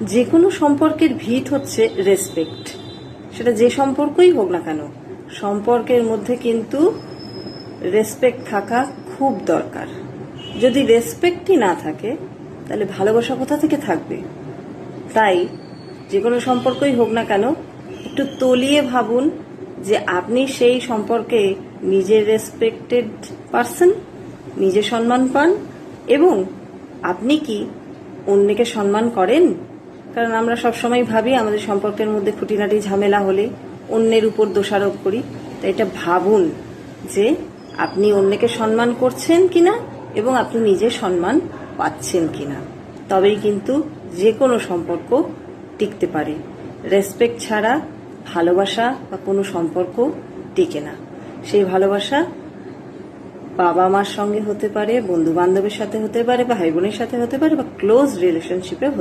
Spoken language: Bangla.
যে কোনো সম্পর্কের ভিত হচ্ছে রেসপেক্ট। সেটা যে সম্পর্কই হোক না কেন, সম্পর্কের মধ্যে কিন্তু রেসপেক্ট থাকা খুব দরকার। যদি রেসপেক্টই না থাকে তাহলে ভালোবাসা কোথা থেকে থাকবে? তাই যে কোনো সম্পর্কই হোক না কেন, একটু তলিয়ে ভাবুন যে আপনি সেই সম্পর্কে নিজের রেসপেক্টেড পারসন, নিজে সম্মান পান এবং আপনি কি অন্যকে সম্মান করেন। কারণ আমরা সবসময় ভাবি আমাদের সম্পর্কের মধ্যে খুঁটিনাটি ঝামেলা হলে অন্যের উপর দোষারোপ করি। তাই এটা ভাবুন যে আপনি অন্যকে সম্মান করছেন কিনা এবং আপনি নিজে সম্মান পাচ্ছেন কিনা। তবেই কিন্তু যে কোনো সম্পর্ক টিকতে পারে। রেসপেক্ট ছাড়া ভালোবাসা বা কোনো সম্পর্ক টিকে না। সেই ভালোবাসা বাবা মার সঙ্গে হতে পারে, বন্ধু বান্ধবের সাথে হতে পারে, বা ভাই বোনের সাথে হতে পারে, বা ক্লোজ রিলেশনশিপে